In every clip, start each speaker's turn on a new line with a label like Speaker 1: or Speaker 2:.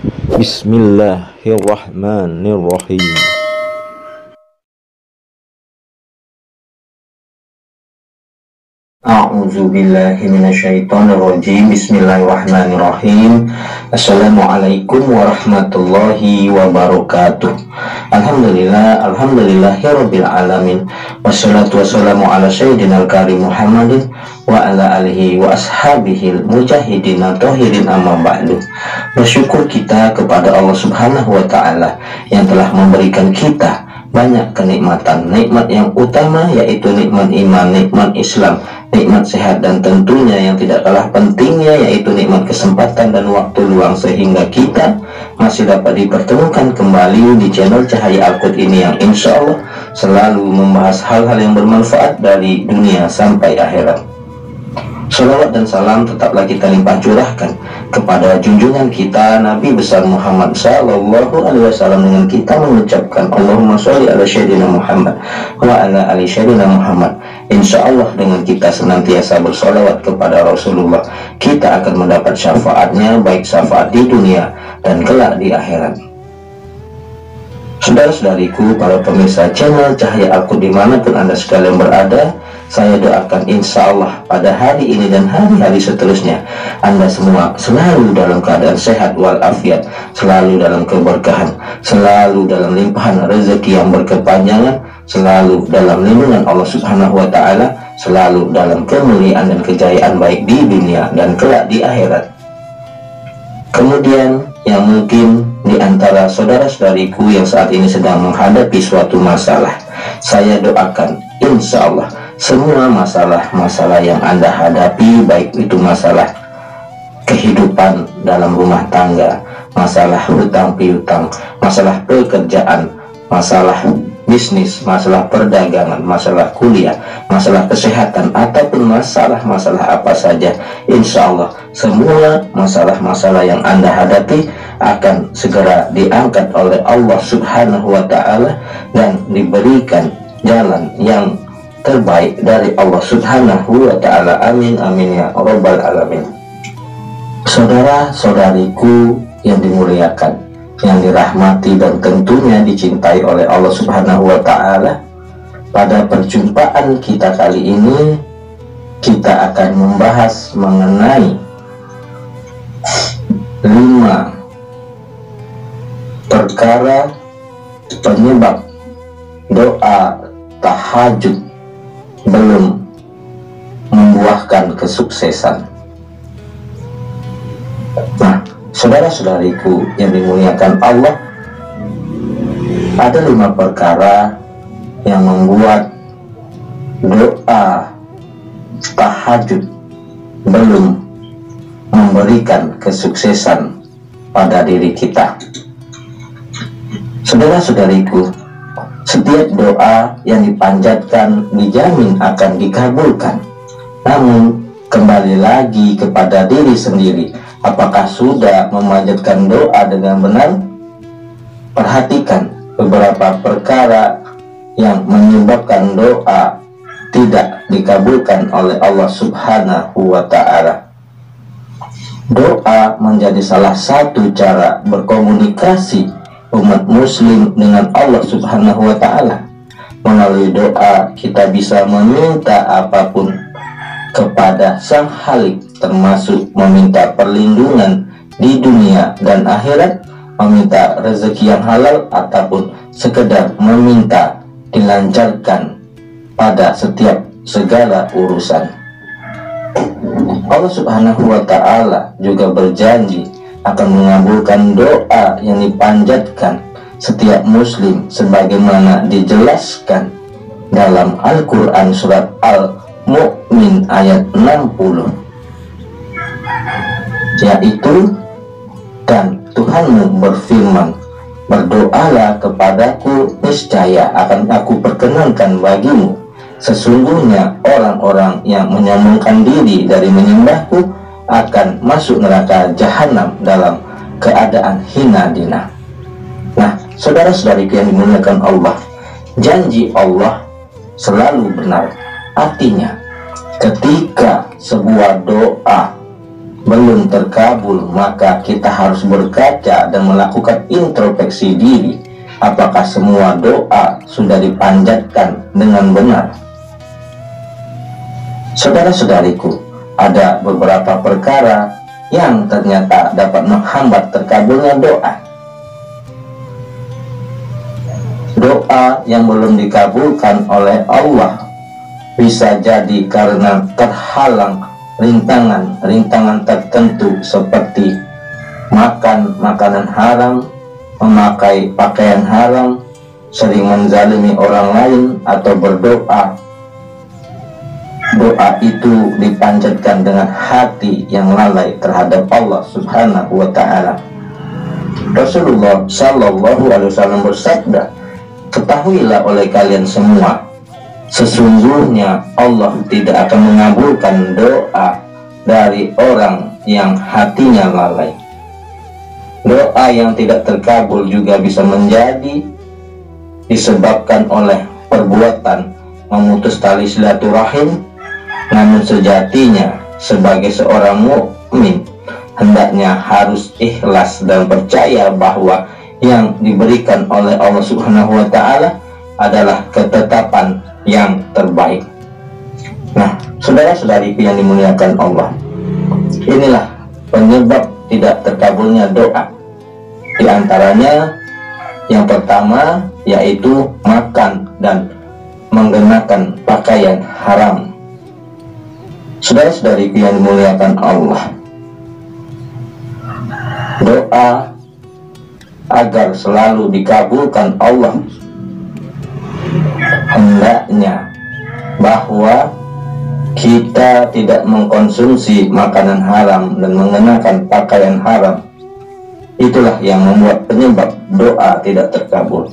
Speaker 1: Bismillahirrahmanirrahim.
Speaker 2: A'udzu billahi minasyaitonir rajim. Bismillahirrahmanirrahim. Assalamualaikum warahmatullahi wabarakatuh. Alhamdulillahirabbil alamin. Wassalatu wassalamu ala sayyidinal karim Muhammadin wa ala alihi wa ashabihil mujahidin thahirin amma ba'du. Bersyukur kita kepada Allah Subhanahu wa taala yang telah memberikan kita banyak kenikmatan. Nikmat yang utama yaitu nikmat iman, nikmat Islam, nikmat sehat, dan tentunya yang tidak kalah pentingnya yaitu nikmat kesempatan dan waktu luang, sehingga kita masih dapat dipertemukan kembali di channel Cahaya Al-Qud ini yang insya Allah selalu membahas hal-hal yang bermanfaat dari dunia sampai akhirat. Salawat dan salam tetaplah kita limpah curahkan kepada junjungan kita Nabi besar Muhammad Sallallahu Alaihi Wasallam dengan kita mengucapkan Allahumma sholli ala sayyidina Muhammad wa ala ali sayyidina Muhammad. Insya Allah dengan kita senantiasa bersolawat kepada Rasulullah, kita akan mendapat syafaatnya, baik syafaat di dunia dan kelak di akhirat. Saudara-saudariku, para pemirsa channel Cahaya Al-Qud dimanapun Anda sekalian berada, saya doakan insya Allah pada hari ini dan hari-hari seterusnya Anda semua selalu dalam keadaan sehat walafiat, selalu dalam keberkahan, selalu dalam limpahan rezeki yang berkepanjangan, selalu dalam lindungan Allah Subhanahu wa taala, selalu dalam kemuliaan dan kejayaan baik di dunia dan kelak di akhirat. Kemudian yang mungkin di antara saudara-saudariku yang saat ini sedang menghadapi suatu masalah, saya doakan insya Allah semua masalah-masalah yang Anda hadapi, baik itu masalah kehidupan dalam rumah tangga, masalah hutang piutang, masalah pekerjaan, masalah bisnis, masalah perdagangan, masalah kuliah, masalah kesehatan, ataupun masalah-masalah apa saja, insya Allah semua masalah-masalah yang Anda hadapi akan segera diangkat oleh Allah Subhanahu wa taala dan diberikan jalan yang terbaik dari Allah Subhanahu wa taala. Amin amin ya rabbal alamin. Saudara-saudariku yang dimuliakan, yang dirahmati dan tentunya dicintai oleh Allah Subhanahu wa taala, pada perjumpaan kita kali ini kita akan membahas mengenai 5 perkara penyebab doa tahajud belum membuahkan kesuksesan. Nah, saudara-saudariku yang dimuliakan Allah, ada 5 perkara yang membuat doa tahajud belum memberikan kesuksesan pada diri kita. Saudara-saudariku, setiap doa yang dipanjatkan dijamin akan dikabulkan. Namun kembali lagi kepada diri sendiri, apakah sudah memanjatkan doa dengan benar? Perhatikan beberapa perkara yang menyebabkan doa tidak dikabulkan oleh Allah Subhanahu wa ta'ala. Doa menjadi salah satu cara berkomunikasi umat muslim dengan Allah Subhanahu wa ta'ala. Melalui doa kita bisa meminta apapun kepada Sang Khalik, termasuk meminta perlindungan di dunia dan akhirat, meminta rezeki yang halal, ataupun sekedar meminta dilancarkan pada setiap segala urusan. Allah Subhanahu wa ta'ala juga berjanji akan mengabulkan doa yang dipanjatkan setiap muslim sebagaimana dijelaskan dalam Al-Quran surat Al-Mu'min ayat 60, yaitu, dan Tuhanmu berfirman, berdoalah kepadaku, niscaya akan aku perkenankan bagimu. Sesungguhnya orang-orang yang menyombongkan diri dari menyembahku akan masuk neraka jahanam dalam keadaan hina dina. Nah, saudara-saudariku yang dimuliakan Allah, janji Allah selalu benar. Artinya, ketika sebuah doa belum terkabul, maka kita harus berkaca dan melakukan introspeksi diri. Apakah semua doa sudah dipanjatkan dengan benar? Saudara-saudariku, ada beberapa perkara yang ternyata dapat menghambat terkabulnya doa. Doa yang belum dikabulkan oleh Allah bisa jadi karena terhalang rintangan tertentu seperti makan makanan haram, memakai pakaian haram, sering menzalimi orang lain, atau berdoa. Doa itu dipanjatkan dengan hati yang lalai terhadap Allah Subhanahu wa Ta'ala. Rasulullah Shallallahu Alaihi Wasallam bersabda, "Ketahuilah oleh kalian semua, sesungguhnya Allah tidak akan mengabulkan doa dari orang yang hatinya lalai." Doa yang tidak terkabul juga bisa menjadi disebabkan oleh perbuatan memutus tali silaturahim. Namun sejatinya sebagai seorang mukmin hendaknya harus ikhlas dan percaya bahwa yang diberikan oleh Allah Subhanahu wa Ta'ala adalah ketetapan yang terbaik. Nah, saudara-saudariku yang dimuliakan Allah, inilah penyebab tidak terkabulnya doa. Di antaranya yang pertama yaitu makan dan mengenakan pakaian haram. Saudara-saudariku yang dimuliakan Allah, doa agar selalu dikabulkan Allah hendaknya bahwa kita tidak mengkonsumsi makanan haram dan mengenakan pakaian haram. Itulah yang membuat penyebab doa tidak terkabul.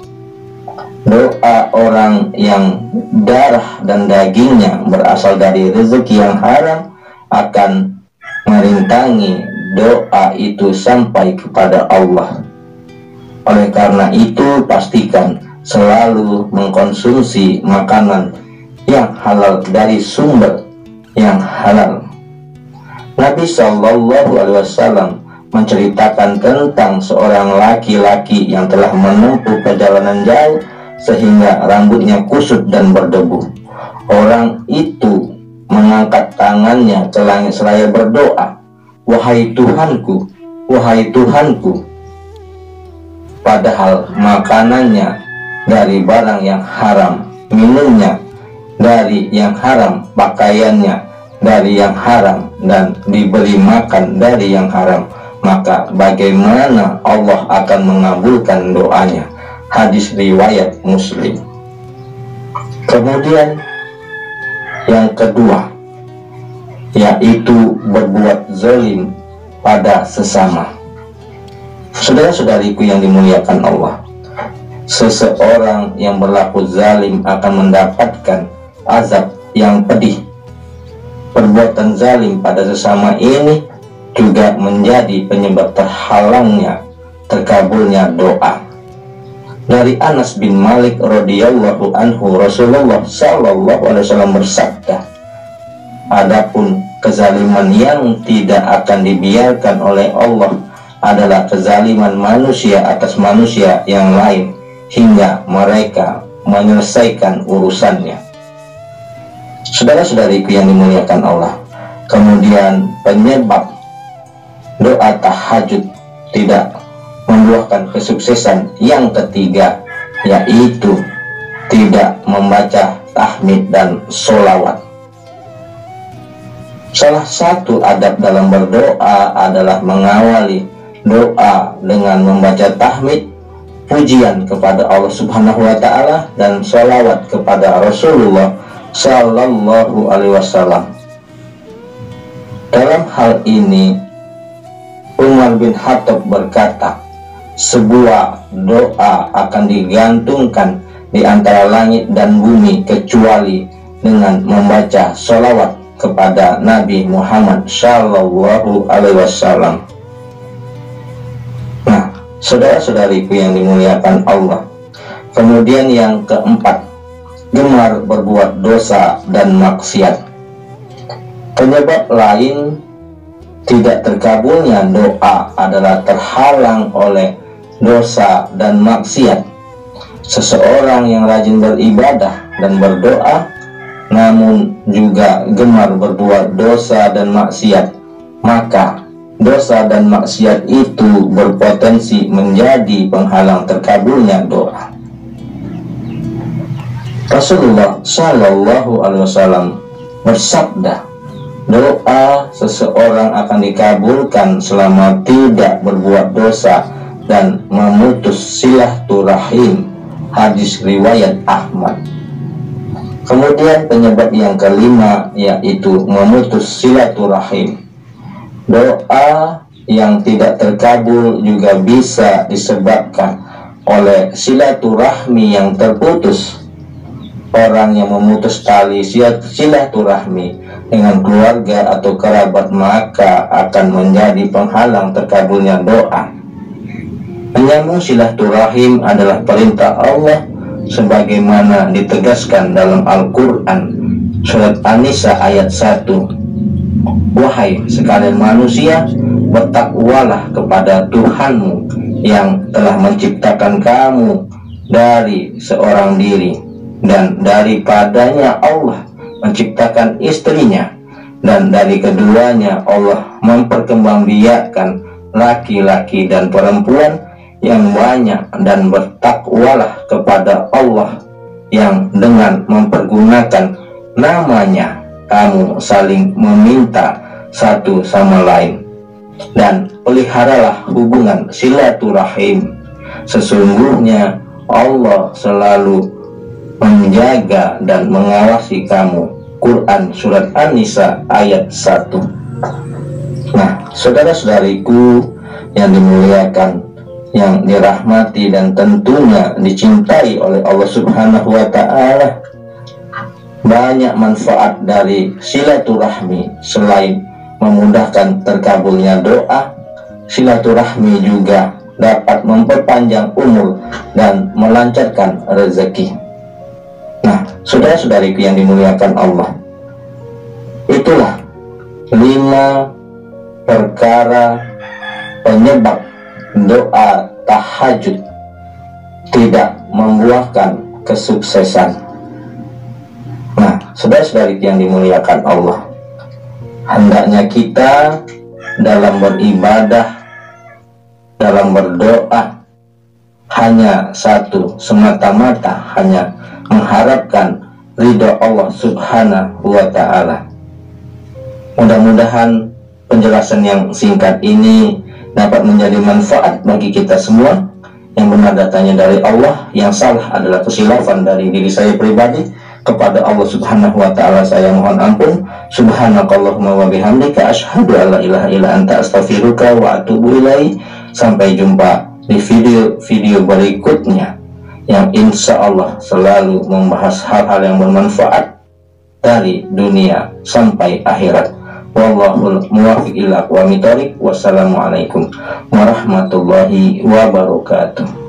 Speaker 2: Doa orang yang darah dan dagingnya berasal dari rezeki yang haram akan merintangi doa itu sampai kepada Allah. Oleh karena itu, pastikan selalu mengkonsumsi makanan yang halal dari sumber yang halal. Nabi Shallallahu Alaihi Wasallam menceritakan tentang seorang laki-laki yang telah menempuh perjalanan jauh sehingga rambutnya kusut dan berdebu. Orang itu mengangkat tangannya ke langit seraya berdoa, "Wahai Tuhanku, wahai Tuhanku." Padahal makanannya dari barang yang haram, minumnya dari yang haram, pakaiannya dari yang haram, dan diberi makan dari yang haram, maka bagaimana Allah akan mengabulkan doanya? Hadis riwayat Muslim. Kemudian yang kedua yaitu berbuat zalim pada sesama. Saudara-saudariku yang dimuliakan Allah, seseorang yang berlaku zalim akan mendapatkan azab yang pedih. Perbuatan zalim pada sesama ini juga menjadi penyebab terhalangnya terkabulnya doa. Dari Anas bin Malik radhiyallahu anhu, Rasulullah Shallallahu Alaihi Wasallam bersabda, "Adapun kezaliman yang tidak akan dibiarkan oleh Allah adalah kezaliman manusia atas manusia yang lain hingga mereka menyelesaikan urusannya." Saudara-saudariku yang dimuliakan Allah, kemudian penyebab doa tahajud tidak membuahkan kesuksesan yang ketiga yaitu tidak membaca tahmid dan sholawat. Salah satu adab dalam berdoa adalah mengawali doa dengan membaca tahmid, pujian kepada Allah Subhanahu wa Ta'ala, dan sholawat kepada Rasulullah Shallallahu Alaihi Wasallam. Dalam hal ini Umar bin Khattab berkata, "Sebuah doa akan digantungkan di antara langit dan bumi kecuali dengan membaca sholawat kepada Nabi Muhammad Shallallahu Alaihi Wasallam." Nah, saudara-saudariku yang dimuliakan Allah, kemudian yang keempat, gemar berbuat dosa dan maksiat. Penyebab lain tidak terkabulnya doa adalah terhalang oleh dosa dan maksiat. Seseorang yang rajin beribadah dan berdoa namun juga gemar berbuat dosa dan maksiat, maka dosa dan maksiat itu berpotensi menjadi penghalang terkabulnya doa. Rasulullah Shallallahu Alaihi Wasallam bersabda, doa seseorang akan dikabulkan selama tidak berbuat dosa dan memutus silaturahim. Hadis riwayat Ahmad. Kemudian penyebab yang kelima yaitu memutus silaturahim. Doa yang tidak terkabul juga bisa disebabkan oleh silaturahmi yang terputus. Orang yang memutus tali silaturahmi dengan keluarga atau kerabat maka akan menjadi penghalang terkabulnya doa. Menyambung silaturahim adalah perintah Allah sebagaimana ditegaskan dalam Al-Quran surat An-Nisa ayat 1. Wahai sekalian manusia, bertakwalah kepada Tuhanmu yang telah menciptakan kamu dari seorang diri, dan daripadanya Allah menciptakan istrinya, dan dari keduanya Allah memperkembangbiakkan laki-laki dan perempuan yang banyak, dan bertakwalah kepada Allah yang dengan mempergunakan namanya kamu saling meminta satu sama lain, dan peliharalah hubungan silaturahim. Sesungguhnya Allah selalu menjaga dan mengawasi kamu. Quran surat An-Nisa ayat 1. Nah, saudara-saudariku yang dimuliakan, yang dirahmati dan tentunya dicintai oleh Allah Subhanahu wa Ta'ala, banyak manfaat dari silaturahmi. Selain memudahkan terkabulnya doa, silaturahmi juga dapat memperpanjang umur dan melancarkan rezeki. Nah, saudara-saudariku yang dimuliakan Allah, itulah 5 perkara penyebab doa tahajud tidak membuahkan kesuksesan. Nah, saudara-saudari yang dimuliakan Allah, hendaknya kita dalam beribadah, dalam berdoa, hanya satu semata-mata, hanya mengharapkan ridho Allah Subhanahu wa Ta'ala. Mudah-mudahan penjelasan yang singkat ini dapat menjadi manfaat bagi kita semua. Yang benar datanya dari Allah, yang salah adalah kesilafan dari diri saya pribadi. Kepada Allah Subhanahu wa Ta'ala saya mohon ampun. Subhanakallahumma wa bihamdika asyhadu an la ilaha illa anta astaghfiruka wa atubu ilaik. Sampai jumpa di video-video berikutnya yang insya Allah selalu membahas hal-hal yang bermanfaat dari dunia sampai akhirat. Wallahul muwaffiq ila aqwamit thoriq. Wassalamualaikum warahmatullahi wabarakatuh.